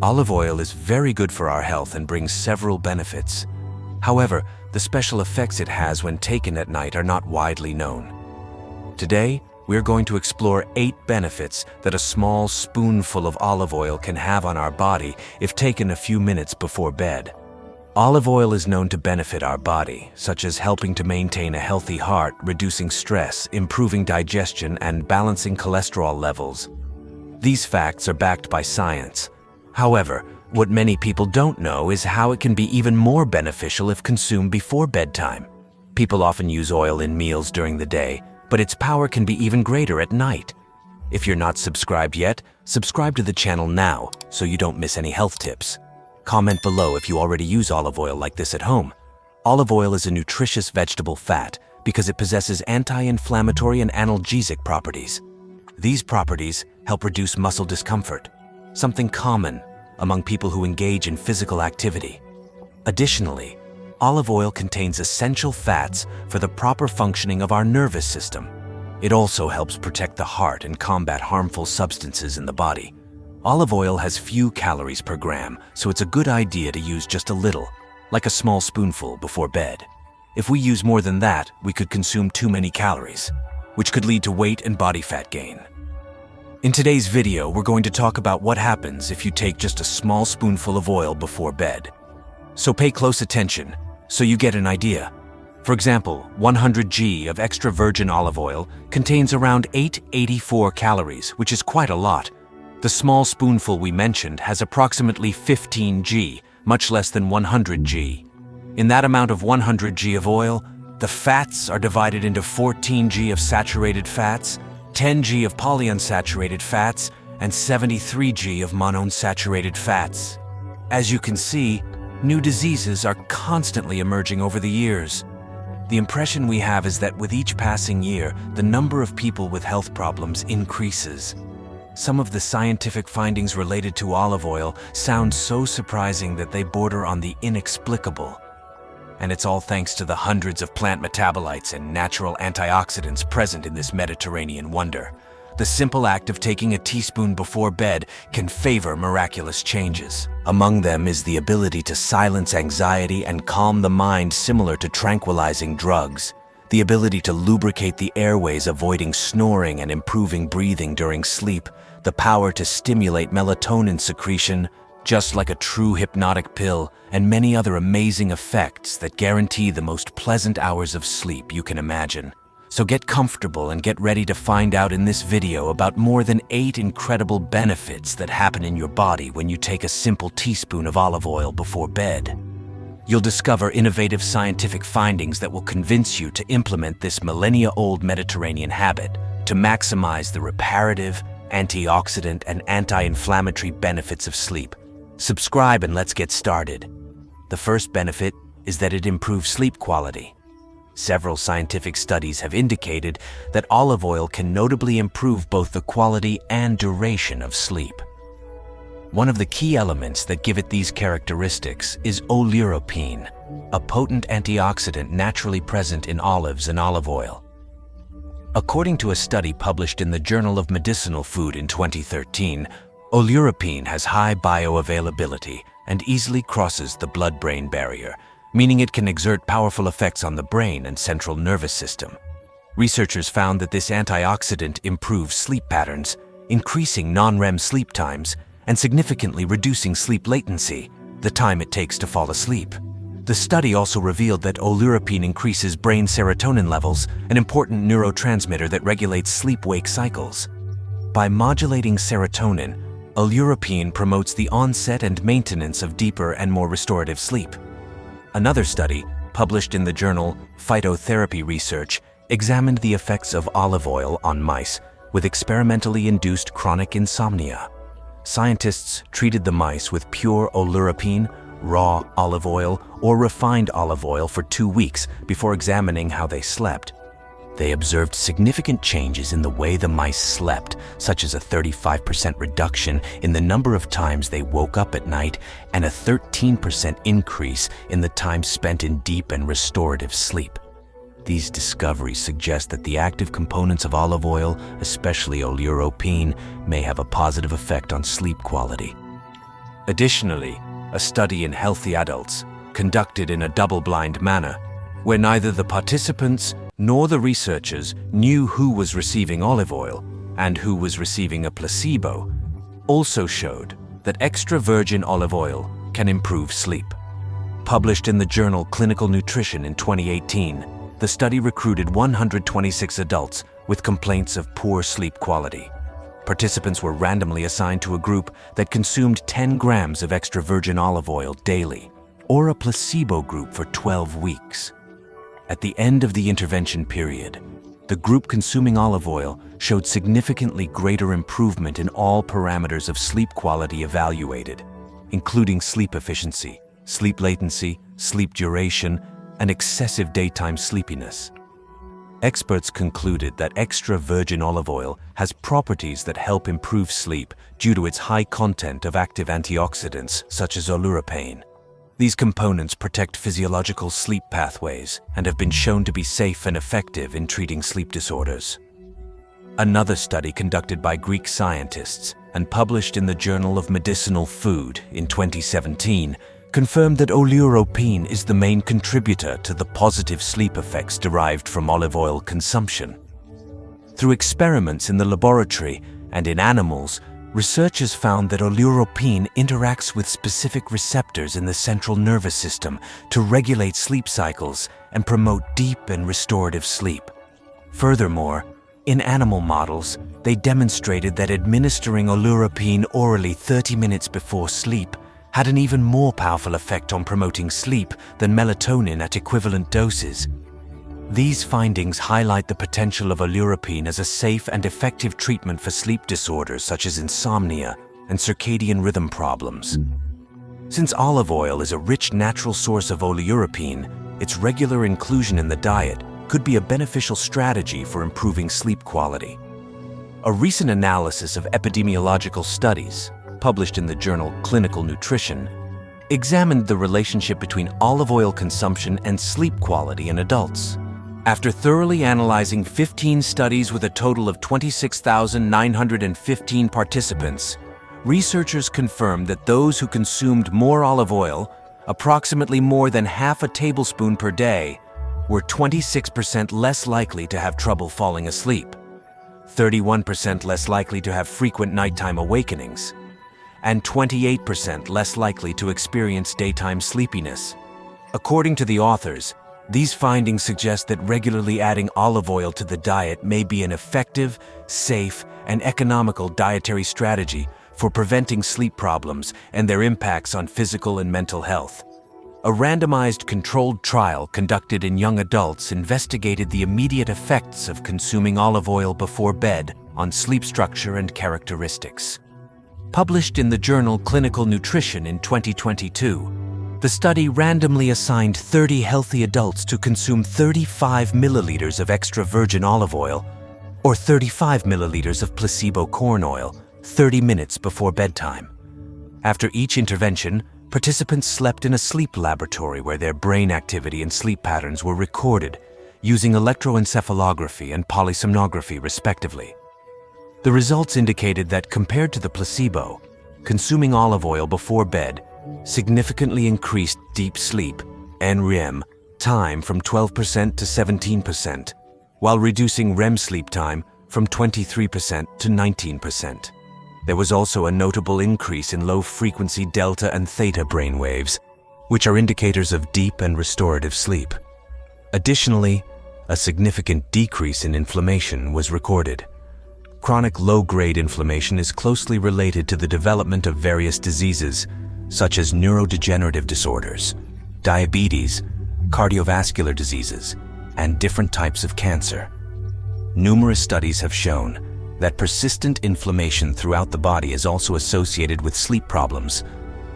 Olive oil is very good for our health and brings several benefits. However, the special effects it has when taken at night are not widely known. Today, we're going to explore 8 benefits that a small spoonful of olive oil can have on our body if taken a few minutes before bed. Olive oil is known to benefit our body, such as helping to maintain a healthy heart, reducing stress, improving digestion, and balancing cholesterol levels. These facts are backed by science. However, what many people don't know is how it can be even more beneficial if consumed before bedtime. People often use oil in meals during the day, but its power can be even greater at night. If you're not subscribed yet, subscribe to the channel now so you don't miss any health tips. Comment below if you already use olive oil like this at home. Olive oil is a nutritious vegetable fat because it possesses anti-inflammatory and analgesic properties. These properties help reduce muscle discomfort, something common among people who engage in physical activity. Additionally, olive oil contains essential fats for the proper functioning of our nervous system. It also helps protect the heart and combat harmful substances in the body. Olive oil has few calories per gram, so it's a good idea to use just a little, like a small spoonful before bed. If we use more than that, we could consume too many calories, which could lead to weight and body fat gain. In today's video, we're going to talk about what happens if you take just a small spoonful of oil before bed. So pay close attention so you get an idea. For example, 100 g of extra virgin olive oil contains around 884 calories, which is quite a lot. The small spoonful we mentioned has approximately 15 g, much less than 100 g. In that amount of 100 g of oil, the fats are divided into 14 g of saturated fats, 10 g of polyunsaturated fats, and 73 g of monounsaturated fats. As you can see, new diseases are constantly emerging over the years. The impression we have is that with each passing year, the number of people with health problems increases. Some of the scientific findings related to olive oil sound so surprising that they border on the inexplicable. And it's all thanks to the hundreds of plant metabolites and natural antioxidants present in this Mediterranean wonder. The simple act of taking a teaspoon before bed can favor miraculous changes. Among them is the ability to silence anxiety and calm the mind, similar to tranquilizing drugs. The ability to lubricate the airways, avoiding snoring and improving breathing during sleep. The power to stimulate melatonin secretion, just like a true hypnotic pill, and many other amazing effects that guarantee the most pleasant hours of sleep you can imagine. So get comfortable and get ready to find out in this video about more than 8 incredible benefits that happen in your body when you take a simple teaspoon of olive oil before bed. You'll discover innovative scientific findings that will convince you to implement this millennia-old Mediterranean habit to maximize the reparative, antioxidant, and anti-inflammatory benefits of sleep. Subscribe and let's get started. The first benefit is that it improves sleep quality. Several scientific studies have indicated that olive oil can notably improve both the quality and duration of sleep. One of the key elements that give it these characteristics is oleuropein, a potent antioxidant naturally present in olives and olive oil. According to a study published in the Journal of Medicinal Food in 2013, oleuropein has high bioavailability and easily crosses the blood-brain barrier, meaning it can exert powerful effects on the brain and central nervous system. Researchers found that this antioxidant improves sleep patterns, increasing non-REM sleep times, and significantly reducing sleep latency, the time it takes to fall asleep. The study also revealed that oleuropein increases brain serotonin levels, an important neurotransmitter that regulates sleep-wake cycles. By modulating serotonin, oleuropein promotes the onset and maintenance of deeper and more restorative sleep. Another study, published in the journal Phytotherapy Research, examined the effects of olive oil on mice with experimentally induced chronic insomnia. Scientists treated the mice with pure oleuropein, raw olive oil, or refined olive oil for 2 weeks before examining how they slept. They observed significant changes in the way the mice slept, such as a 35% reduction in the number of times they woke up at night and a 13% increase in the time spent in deep and restorative sleep. These discoveries suggest that the active components of olive oil, especially oleuropein, may have a positive effect on sleep quality. Additionally, a study in healthy adults, conducted in a double-blind manner, where neither the participants nor the researchers knew who was receiving olive oil and who was receiving a placebo, also showed that extra virgin olive oil can improve sleep. Published in the journal Clinical Nutrition in 2018, the study recruited 126 adults with complaints of poor sleep quality. Participants were randomly assigned to a group that consumed 10 grams of extra virgin olive oil daily, or a placebo group for 12 weeks. At the end of the intervention period, the group consuming olive oil showed significantly greater improvement in all parameters of sleep quality evaluated, including sleep efficiency, sleep latency, sleep duration, and excessive daytime sleepiness. Experts concluded that extra virgin olive oil has properties that help improve sleep due to its high content of active antioxidants such as oleuropein. These components protect physiological sleep pathways and have been shown to be safe and effective in treating sleep disorders. Another study conducted by Greek scientists and published in the Journal of Medicinal Food in 2017 confirmed that oleuropein is the main contributor to the positive sleep effects derived from olive oil consumption. Through experiments in the laboratory and in animals, researchers found that oleuropein interacts with specific receptors in the central nervous system to regulate sleep cycles and promote deep and restorative sleep. Furthermore, in animal models, they demonstrated that administering oleuropein orally 30 minutes before sleep had an even more powerful effect on promoting sleep than melatonin at equivalent doses. These findings highlight the potential of oleuropein as a safe and effective treatment for sleep disorders such as insomnia and circadian rhythm problems. Since olive oil is a rich natural source of oleuropein, its regular inclusion in the diet could be a beneficial strategy for improving sleep quality. A recent analysis of epidemiological studies, published in the journal Clinical Nutrition, examined the relationship between olive oil consumption and sleep quality in adults. After thoroughly analyzing 15 studies with a total of 26,915 participants, researchers confirmed that those who consumed more olive oil, approximately more than half a tablespoon per day, were 26% less likely to have trouble falling asleep, 31% less likely to have frequent nighttime awakenings, and 28% less likely to experience daytime sleepiness. According to the authors, these findings suggest that regularly adding olive oil to the diet may be an effective, safe, and economical dietary strategy for preventing sleep problems and their impacts on physical and mental health. A randomized controlled trial conducted in young adults investigated the immediate effects of consuming olive oil before bed on sleep structure and characteristics. Published in the journal Clinical Nutrition in 2022, the study randomly assigned 30 healthy adults to consume 35 milliliters of extra virgin olive oil or 35 milliliters of placebo corn oil 30 minutes before bedtime. After each intervention, participants slept in a sleep laboratory where their brain activity and sleep patterns were recorded using electroencephalography and polysomnography respectively. The results indicated that compared to the placebo, consuming olive oil before bed significantly increased deep sleep, NREM, time from 12% to 17%, while reducing REM sleep time from 23% to 19%. There was also a notable increase in low-frequency delta and theta brainwaves, which are indicators of deep and restorative sleep. Additionally, a significant decrease in inflammation was recorded. Chronic low-grade inflammation is closely related to the development of various diseases, such as neurodegenerative disorders, diabetes, cardiovascular diseases, and different types of cancer. Numerous studies have shown that persistent inflammation throughout the body is also associated with sleep problems,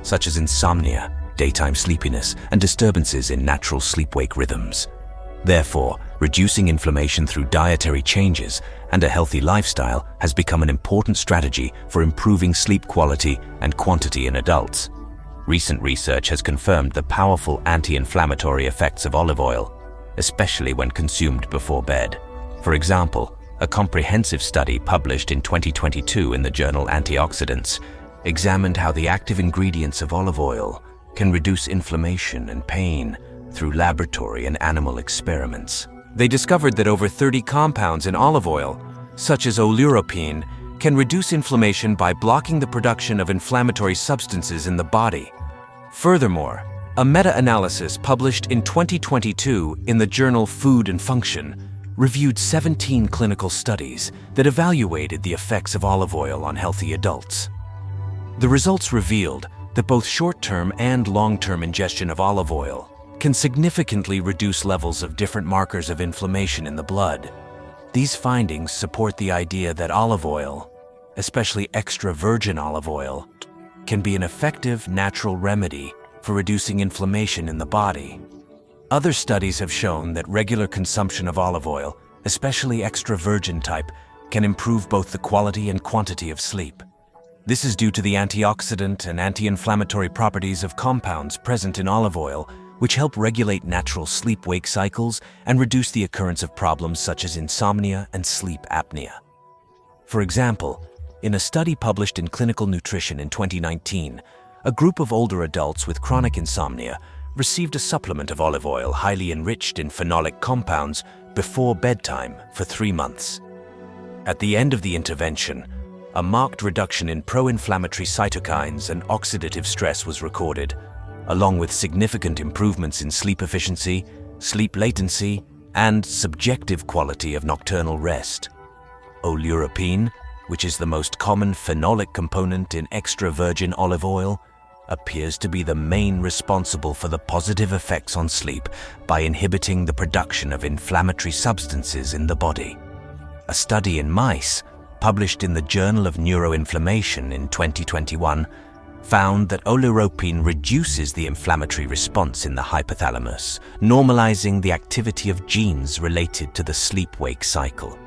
such as insomnia, daytime sleepiness, and disturbances in natural sleep-wake rhythms. Therefore, reducing inflammation through dietary changes and a healthy lifestyle has become an important strategy for improving sleep quality and quantity in adults. Recent research has confirmed the powerful anti-inflammatory effects of olive oil, especially when consumed before bed. For example, a comprehensive study published in 2022 in the journal Antioxidants examined how the active ingredients of olive oil can reduce inflammation and pain through laboratory and animal experiments. They discovered that over 30 compounds in olive oil, such as oleuropein, can reduce inflammation by blocking the production of inflammatory substances in the body. Furthermore, a meta-analysis published in 2022 in the journal Food and Function reviewed 17 clinical studies that evaluated the effects of olive oil on healthy adults. The results revealed that both short-term and long-term ingestion of olive oil can significantly reduce levels of different markers of inflammation in the blood. These findings support the idea that olive oil, especially extra virgin olive oil, can be an effective natural remedy for reducing inflammation in the body. Other studies have shown that regular consumption of olive oil, especially extra virgin type, can improve both the quality and quantity of sleep. This is due to the antioxidant and anti-inflammatory properties of compounds present in olive oil, which help regulate natural sleep-wake cycles and reduce the occurrence of problems such as insomnia and sleep apnea. For example, in a study published in Clinical Nutrition in 2019, a group of older adults with chronic insomnia received a supplement of olive oil highly enriched in phenolic compounds before bedtime for 3 months. At the end of the intervention, a marked reduction in pro-inflammatory cytokines and oxidative stress was recorded, along with significant improvements in sleep efficiency, sleep latency, and subjective quality of nocturnal rest. Oleuropein, which is the most common phenolic component in extra virgin olive oil, appears to be the main responsible for the positive effects on sleep by inhibiting the production of inflammatory substances in the body. A study in mice, published in the Journal of Neuroinflammation in 2021, found that oleuropein reduces the inflammatory response in the hypothalamus, normalizing the activity of genes related to the sleep-wake cycle.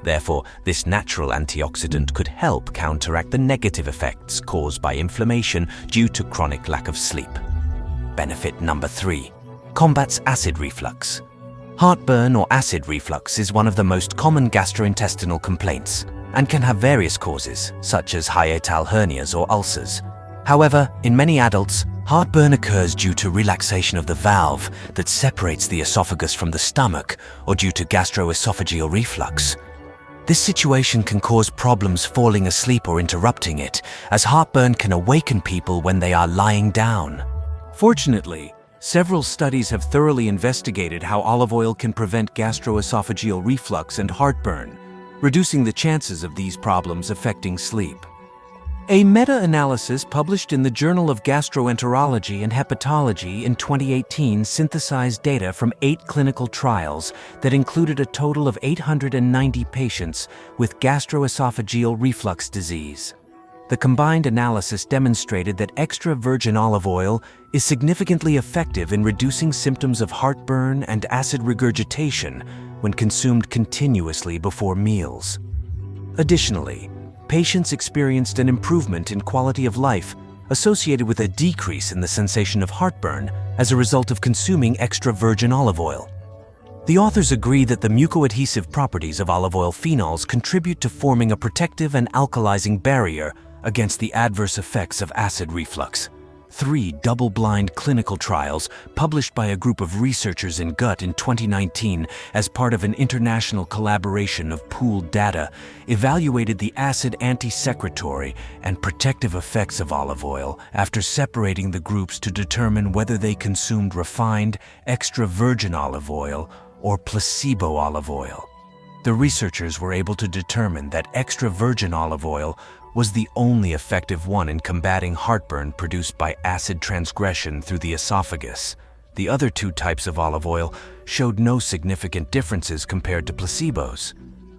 Therefore, this natural antioxidant could help counteract the negative effects caused by inflammation due to chronic lack of sleep. Benefit number 3. Combats acid reflux. Heartburn or acid reflux is one of the most common gastrointestinal complaints and can have various causes, such as hiatal hernias or ulcers. However, in many adults, heartburn occurs due to relaxation of the valve that separates the esophagus from the stomach or due to gastroesophageal reflux. This situation can cause problems falling asleep or interrupting it, as heartburn can awaken people when they are lying down. Fortunately, several studies have thoroughly investigated how olive oil can prevent gastroesophageal reflux and heartburn, reducing the chances of these problems affecting sleep. A meta-analysis published in the Journal of Gastroenterology and Hepatology in 2018 synthesized data from 8 clinical trials that included a total of 890 patients with gastroesophageal reflux disease. The combined analysis demonstrated that extra virgin olive oil is significantly effective in reducing symptoms of heartburn and acid regurgitation when consumed continuously before meals. Additionally, patients experienced an improvement in quality of life associated with a decrease in the sensation of heartburn as a result of consuming extra virgin olive oil. The authors agree that the mucoadhesive properties of olive oil phenols contribute to forming a protective and alkalizing barrier against the adverse effects of acid reflux. 3 double-blind clinical trials published by a group of researchers in Gut in 2019 as part of an international collaboration of pooled data evaluated the acid anti-secretory and protective effects of olive oil after separating the groups to determine whether they consumed refined, extra virgin olive oil or placebo olive oil. The researchers were able to determine that extra virgin olive oil was the only effective one in combating heartburn produced by acid transgression through the esophagus. The other 2 types of olive oil showed no significant differences compared to placebos.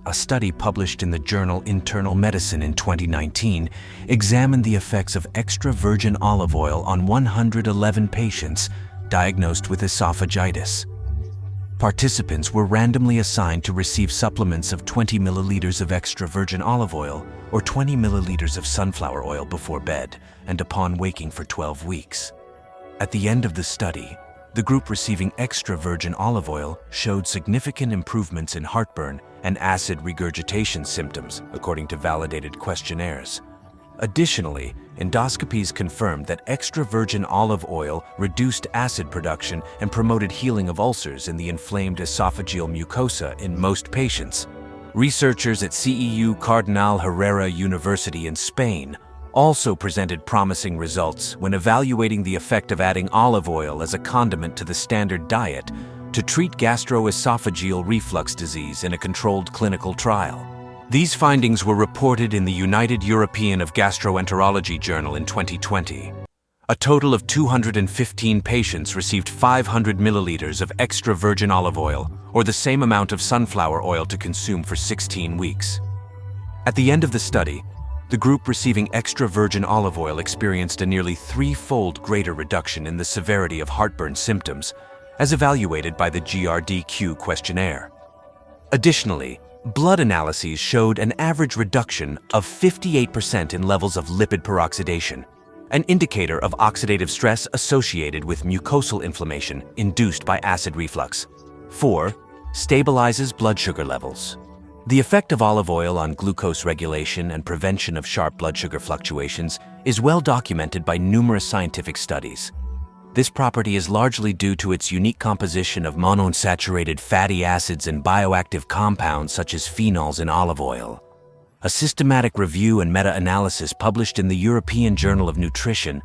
A study published in the journal Internal Medicine in 2019 examined the effects of extra virgin olive oil on 111 patients diagnosed with esophagitis. Participants were randomly assigned to receive supplements of 20 milliliters of extra virgin olive oil or 20 milliliters of sunflower oil before bed and upon waking for 12 weeks. At the end of the study, the group receiving extra virgin olive oil showed significant improvements in heartburn and acid regurgitation symptoms, according to validated questionnaires. Additionally, endoscopies confirmed that extra virgin olive oil reduced acid production and promoted healing of ulcers in the inflamed esophageal mucosa in most patients. Researchers at CEU Cardinal Herrera University in Spain also presented promising results when evaluating the effect of adding olive oil as a condiment to the standard diet to treat gastroesophageal reflux disease in a controlled clinical trial. These findings were reported in the United European of Gastroenterology journal in 2020. A total of 215 patients received 500 milliliters of extra virgin olive oil, or the same amount of sunflower oil to consume for 16 weeks. At the end of the study, the group receiving extra virgin olive oil experienced a nearly threefold greater reduction in the severity of heartburn symptoms, as evaluated by the GRDQ questionnaire. Additionally, blood analyses showed an average reduction of 58% in levels of lipid peroxidation, an indicator of oxidative stress associated with mucosal inflammation induced by acid reflux. 4. Stabilizes blood sugar levels. The effect of olive oil on glucose regulation and prevention of sharp blood sugar fluctuations is well documented by numerous scientific studies. This property is largely due to its unique composition of monounsaturated fatty acids and bioactive compounds such as phenols in olive oil. A systematic review and meta-analysis published in the European Journal of Nutrition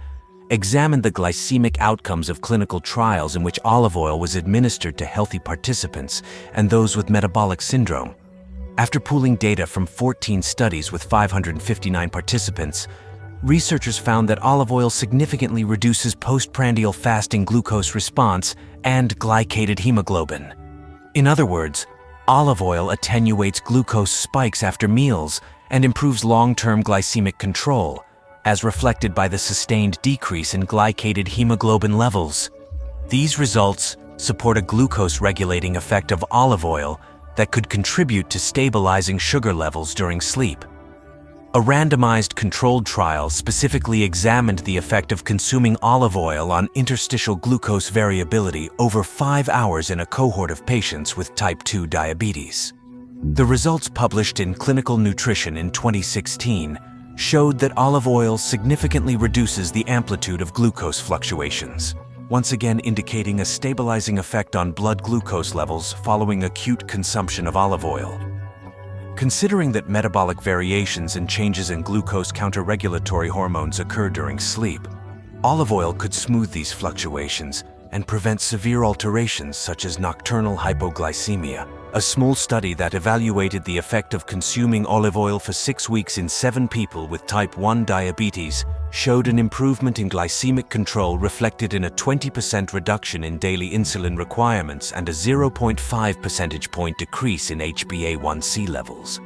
examined the glycemic outcomes of clinical trials in which olive oil was administered to healthy participants and those with metabolic syndrome. After pooling data from 14 studies with 559 participants, researchers found that olive oil significantly reduces postprandial fasting glucose response and glycated hemoglobin. In other words, olive oil attenuates glucose spikes after meals and improves long-term glycemic control, as reflected by the sustained decrease in glycated hemoglobin levels. These results support a glucose-regulating effect of olive oil that could contribute to stabilizing sugar levels during sleep. A randomized controlled trial specifically examined the effect of consuming olive oil on interstitial glucose variability over 5 hours in a cohort of patients with type 2 diabetes. The results published in Clinical Nutrition in 2016 showed that olive oil significantly reduces the amplitude of glucose fluctuations, once again indicating a stabilizing effect on blood glucose levels following acute consumption of olive oil. Considering that metabolic variations and changes in glucose counter-regulatory hormones occur during sleep, olive oil could smooth these fluctuations and prevent severe alterations such as nocturnal hypoglycemia. A small study that evaluated the effect of consuming olive oil for 6 weeks in 7 people with type 1 diabetes showed an improvement in glycemic control reflected in a 20% reduction in daily insulin requirements and a 0.5 percentage point decrease in HbA1c levels.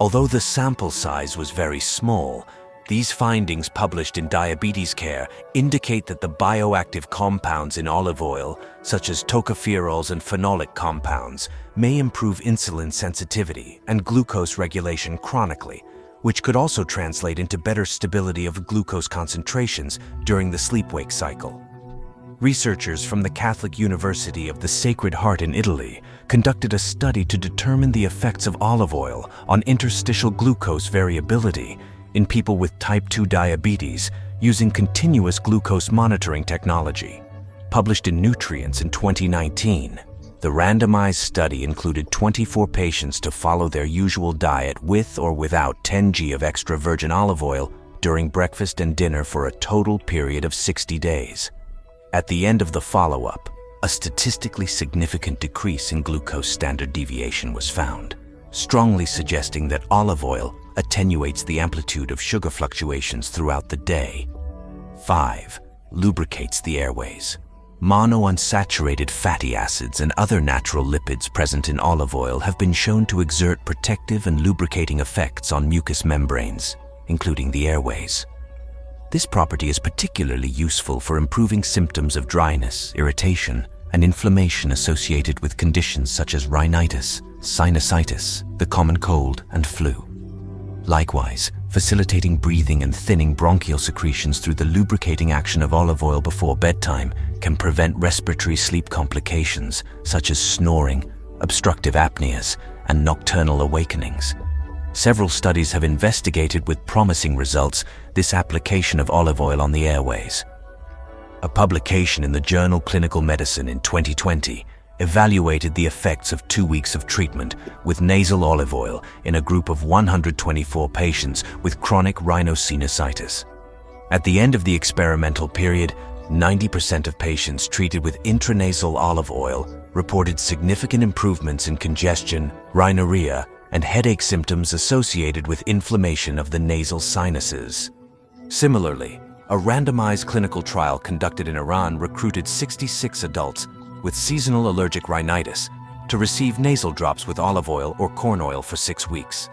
Although the sample size was very small, these findings published in Diabetes Care indicate that the bioactive compounds in olive oil, such as tocopherols and phenolic compounds, may improve insulin sensitivity and glucose regulation chronically, which could also translate into better stability of glucose concentrations during the sleep-wake cycle. Researchers from the Catholic University of the Sacred Heart in Italy conducted a study to determine the effects of olive oil on interstitial glucose variability in people with type 2 diabetes using continuous glucose monitoring technology. Published in Nutrients in 2019, the randomized study included 24 patients to follow their usual diet with or without 10 g of extra virgin olive oil during breakfast and dinner for a total period of 60 days. At the end of the follow-up, a statistically significant decrease in glucose standard deviation was found, strongly suggesting that olive oil attenuates the amplitude of sugar fluctuations throughout the day. 5. Lubricates the airways. Monounsaturated fatty acids and other natural lipids present in olive oil have been shown to exert protective and lubricating effects on mucous membranes, including the airways. This property is particularly useful for improving symptoms of dryness, irritation, and inflammation associated with conditions such as rhinitis, sinusitis, the common cold, and flu. Likewise, facilitating breathing and thinning bronchial secretions through the lubricating action of olive oil before bedtime can prevent respiratory sleep complications such as snoring, obstructive apneas, and nocturnal awakenings. Several studies have investigated with promising results this application of olive oil on the airways. A publication in the journal Clinical Medicine in 2020 evaluated the effects of 2 weeks of treatment with nasal olive oil in a group of 124 patients with chronic rhinosinusitis. At the end of the experimental period, 90% of patients treated with intranasal olive oil reported significant improvements in congestion, rhinorrhea, and headache symptoms associated with inflammation of the nasal sinuses. Similarly, a randomized clinical trial conducted in Iran recruited 66 adults with seasonal allergic rhinitis to receive nasal drops with olive oil or corn oil for 6 weeks.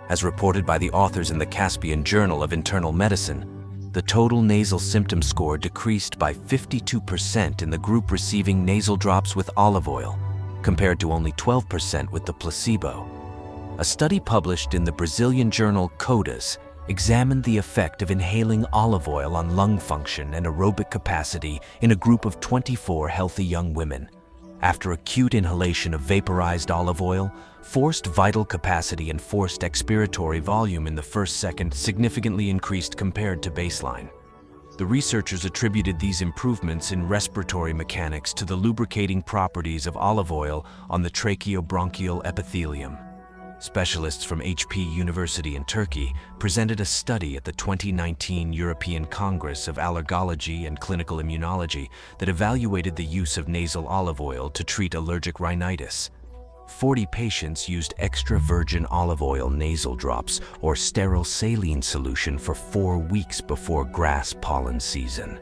As reported by the authors in the Caspian Journal of Internal Medicine, the total nasal symptom score decreased by 52% in the group receiving nasal drops with olive oil, compared to only 12% with the placebo. A study published in the Brazilian journal Codis examined the effect of inhaling olive oil on lung function and aerobic capacity in a group of 24 healthy young women. After acute inhalation of vaporized olive oil, forced vital capacity and forced expiratory volume in the first second significantly increased compared to baseline. The researchers attributed these improvements in respiratory mechanics to the lubricating properties of olive oil on the tracheobronchial epithelium. Specialists from HP University in Turkey presented a study at the 2019 European Congress of Allergology and Clinical Immunology that evaluated the use of nasal olive oil to treat allergic rhinitis. 40 patients used extra virgin olive oil nasal drops or sterile saline solution for 4 weeks before grass pollen season.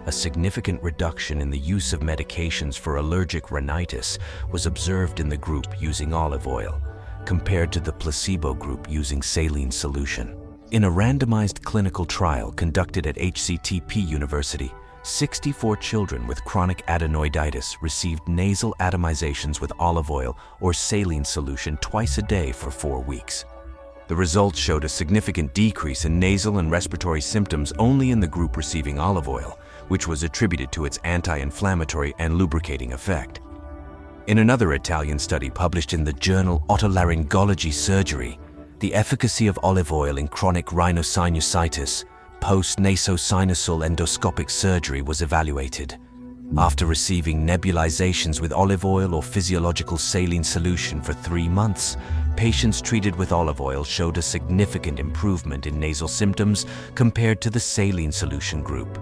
A significant reduction in the use of medications for allergic rhinitis was observed in the group using olive oil, compared to the placebo group using saline solution. In a randomized clinical trial conducted at HCTP University, 64 children with chronic adenoiditis received nasal atomizations with olive oil or saline solution twice a day for 4 weeks. The results showed a significant decrease in nasal and respiratory symptoms only in the group receiving olive oil, which was attributed to its anti-inflammatory and lubricating effect. In another Italian study published in the journal Otolaryngology Surgery, the efficacy of olive oil in chronic rhinosinusitis post-nasosинусal endoscopic surgery was evaluated. After receiving nebulizations with olive oil or physiological saline solution for 3 months, patients treated with olive oil showed a significant improvement in nasal symptoms compared to the saline solution group.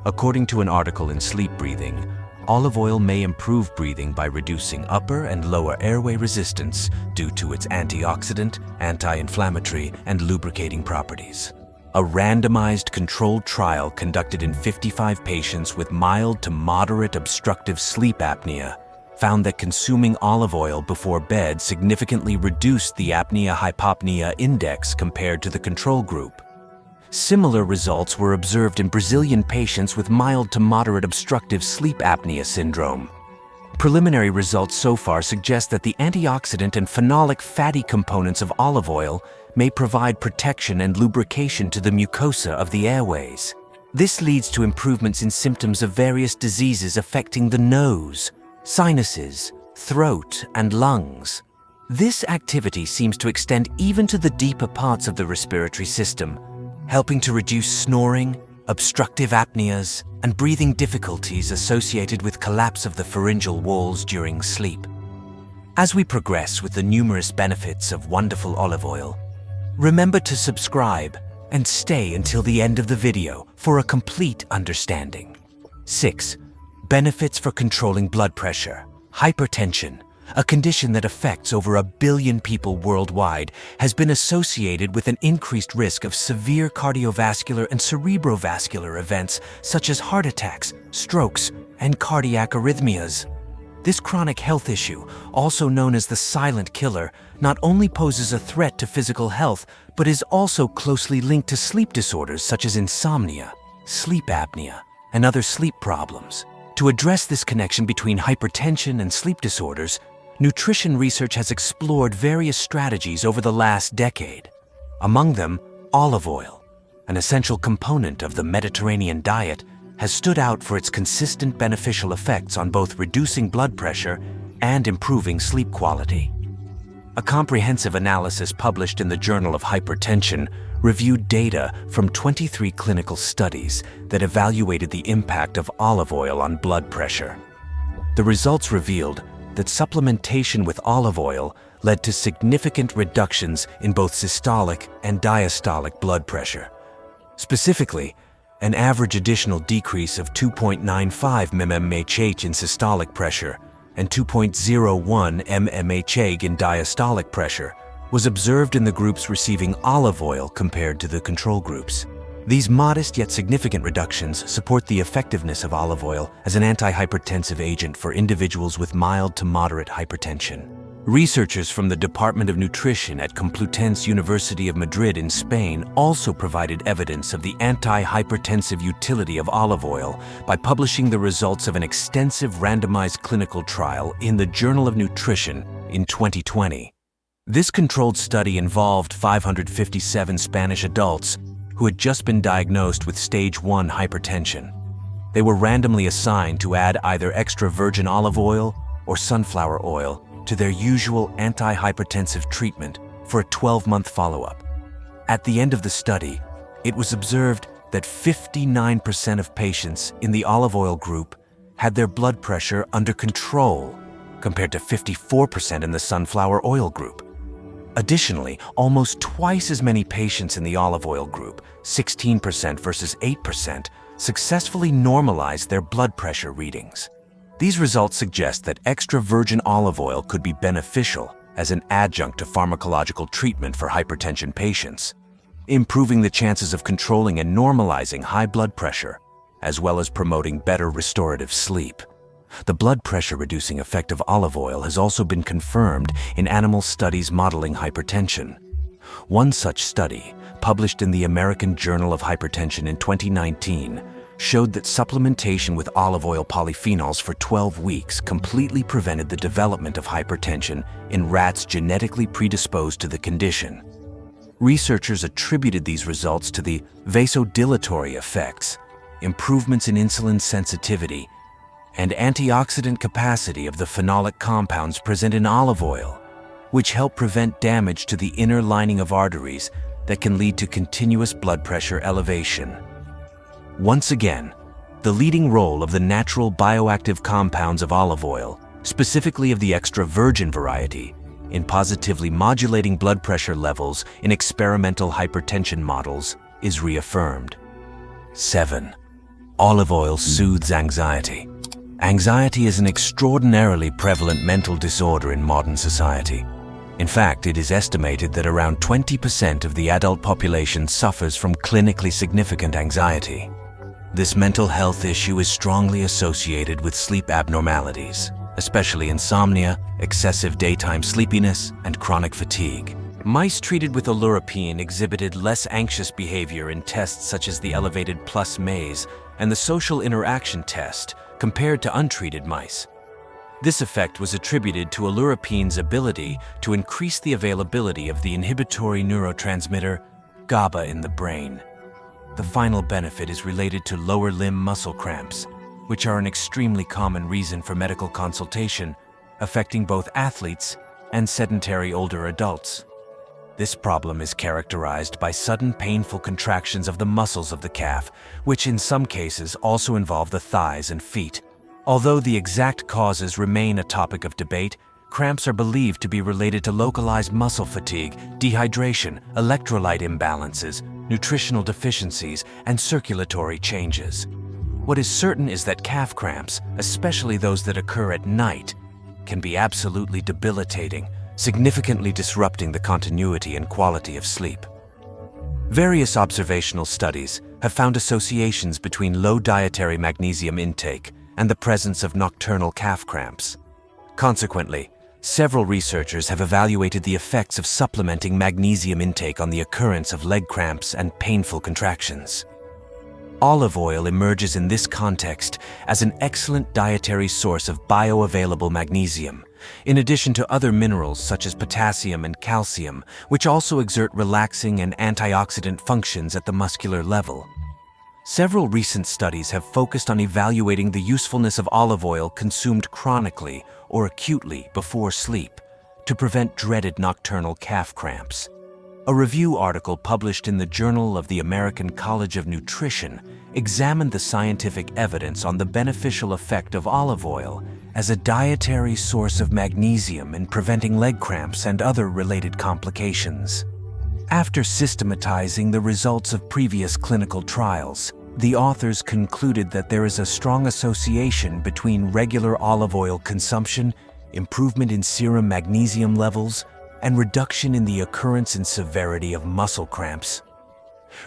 According to an article in Sleep Breathing, olive oil may improve breathing by reducing upper and lower airway resistance due to its antioxidant, anti-inflammatory, and lubricating properties. A randomized controlled trial conducted in 55 patients with mild to moderate obstructive sleep apnea found that consuming olive oil before bed significantly reduced the apnea-hypopnea index compared to the control group. Similar results were observed in Brazilian patients with mild to moderate obstructive sleep apnea syndrome. Preliminary results so far suggest that the antioxidant and phenolic fatty components of olive oil may provide protection and lubrication to the mucosa of the airways. This leads to improvements in symptoms of various diseases affecting the nose, sinuses, throat, and lungs. This activity seems to extend even to the deeper parts of the respiratory system, helping to reduce snoring, obstructive apneas, and breathing difficulties associated with collapse of the pharyngeal walls during sleep. As we progress with the numerous benefits of wonderful olive oil, remember to subscribe and stay until the end of the video for a complete understanding. 6. Benefits for controlling blood pressure. Hypertension, a condition that affects over 1 billion people worldwide, has been associated with an increased risk of severe cardiovascular and cerebrovascular events such as heart attacks, strokes, and cardiac arrhythmias. This chronic health issue, also known as the silent killer, not only poses a threat to physical health, but is also closely linked to sleep disorders such as insomnia, sleep apnea, and other sleep problems. To address this connection between hypertension and sleep disorders, nutrition research has explored various strategies over the last decade. Among them, olive oil, an essential component of the Mediterranean diet, has stood out for its consistent beneficial effects on both reducing blood pressure and improving sleep quality. A comprehensive analysis published in the Journal of Hypertension reviewed data from 23 clinical studies that evaluated the impact of olive oil on blood pressure. The results revealed that supplementation with olive oil led to significant reductions in both systolic and diastolic blood pressure. Specifically, an average additional decrease of 2.95 mmHg in systolic pressure and 2.01 mmHg in diastolic pressure was observed in the groups receiving olive oil compared to the control groups. These modest yet significant reductions support the effectiveness of olive oil as an antihypertensive agent for individuals with mild to moderate hypertension. Researchers from the Department of Nutrition at Complutense University of Madrid in Spain also provided evidence of the anti-hypertensive utility of olive oil by publishing the results of an extensive randomized clinical trial in the Journal of Nutrition in 2020. This controlled study involved 557 Spanish adults who had just been diagnosed with stage 1 hypertension. They were randomly assigned to add either extra virgin olive oil or sunflower oil to their usual antihypertensive treatment for a 12-month follow-up. At the end of the study, it was observed that 59% of patients in the olive oil group had their blood pressure under control, compared to 54% in the sunflower oil group. Additionally, almost twice as many patients in the olive oil group, 16% versus 8%, successfully normalized their blood pressure readings. These results suggest that extra virgin olive oil could be beneficial as an adjunct to pharmacological treatment for hypertension patients, improving the chances of controlling and normalizing high blood pressure, as well as promoting better restorative sleep. The blood pressure-reducing effect of olive oil has also been confirmed in animal studies modeling hypertension. One such study, published in the American Journal of Hypertension in 2019, showed that supplementation with olive oil polyphenols for 12 weeks completely prevented the development of hypertension in rats genetically predisposed to the condition. Researchers attributed these results to the vasodilatory effects, improvements in insulin sensitivity, and antioxidant capacity of the phenolic compounds present in olive oil, which help prevent damage to the inner lining of arteries that can lead to continuous blood pressure elevation. Once again, the leading role of the natural bioactive compounds of olive oil, specifically of the extra virgin variety, in positively modulating blood pressure levels in experimental hypertension models is reaffirmed. 7. Olive oil soothes anxiety. Anxiety is an extraordinarily prevalent mental disorder in modern society. In fact, it is estimated that around 20% of the adult population suffers from clinically significant anxiety. This mental health issue is strongly associated with sleep abnormalities, especially insomnia, excessive daytime sleepiness, and chronic fatigue. Mice treated with olorapine exhibited less anxious behavior in tests such as the elevated plus maze and the social interaction test compared to untreated mice. This effect was attributed to olurapine's ability to increase the availability of the inhibitory neurotransmitter GABA in the brain. The final benefit is related to lower limb muscle cramps, which are an extremely common reason for medical consultation, affecting both athletes and sedentary older adults. This problem is characterized by sudden painful contractions of the muscles of the calf, which in some cases also involve the thighs and feet. Although the exact causes remain a topic of debate, cramps are believed to be related to localized muscle fatigue, dehydration, electrolyte imbalances, nutritional deficiencies, and circulatory changes. What is certain is that calf cramps, especially those that occur at night, can be absolutely debilitating, significantly disrupting the continuity and quality of sleep. Various observational studies have found associations between low dietary magnesium intake and the presence of nocturnal calf cramps. Consequently, several researchers have evaluated the effects of supplementing magnesium intake on the occurrence of leg cramps and painful contractions. Olive oil emerges in this context as an excellent dietary source of bioavailable magnesium, in addition to other minerals such as potassium and calcium, which also exert relaxing and antioxidant functions at the muscular level. Several recent studies have focused on evaluating the usefulness of olive oil consumed chronically or acutely before sleep to prevent dreaded nocturnal calf cramps. A review article published in the Journal of the American College of Nutrition examined the scientific evidence on the beneficial effect of olive oil as a dietary source of magnesium in preventing leg cramps and other related complications. After systematizing the results of previous clinical trials, the authors concluded that there is a strong association between regular olive oil consumption, improvement in serum magnesium levels, and reduction in the occurrence and severity of muscle cramps.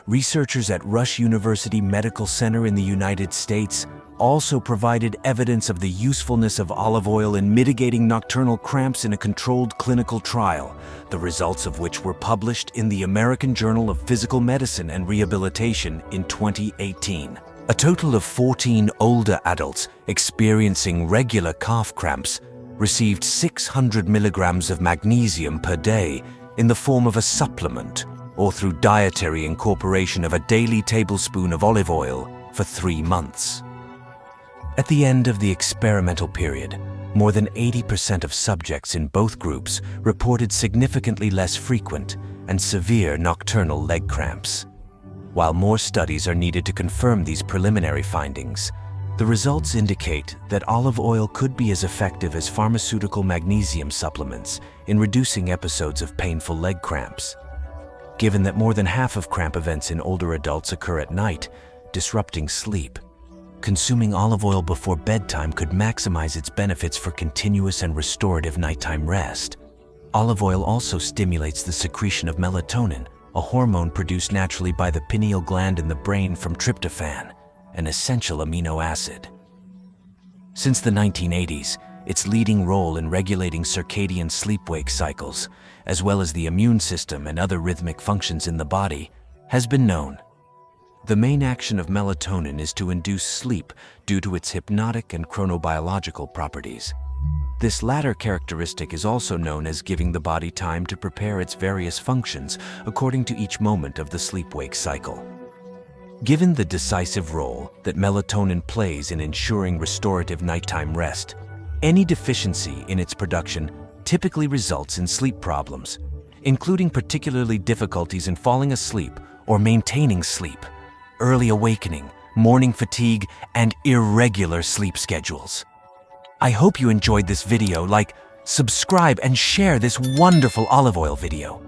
Researchers at Rush University Medical Center in the United States also provided evidence of the usefulness of olive oil in mitigating nocturnal cramps in a controlled clinical trial, the results of which were published in the American Journal of Physical Medicine and Rehabilitation in 2018. A total of 14 older adults experiencing regular calf cramps received 600 milligrams of magnesium per day in the form of a supplement or through dietary incorporation of a daily tablespoon of olive oil for 3 months. At the end of the experimental period, more than 80% of subjects in both groups reported significantly less frequent and severe nocturnal leg cramps. While more studies are needed to confirm these preliminary findings, the results indicate that olive oil could be as effective as pharmaceutical magnesium supplements in reducing episodes of painful leg cramps. Given that more than half of cramp events in older adults occur at night, disrupting sleep, consuming olive oil before bedtime could maximize its benefits for continuous and restorative nighttime rest. Olive oil also stimulates the secretion of melatonin, a hormone produced naturally by the pineal gland in the brain from tryptophan, an essential amino acid. Since the 1980s, its leading role in regulating circadian sleep-wake cycles, as well as the immune system and other rhythmic functions in the body, has been known. The main action of melatonin is to induce sleep due to its hypnotic and chronobiological properties. This latter characteristic is also known as giving the body time to prepare its various functions according to each moment of the sleep-wake cycle. Given the decisive role that melatonin plays in ensuring restorative nighttime rest, any deficiency in its production typically results in sleep problems, including particularly difficulties in falling asleep or maintaining sleep, early awakening, morning fatigue, and irregular sleep schedules. I hope you enjoyed this video. Like, subscribe, and share this wonderful olive oil video.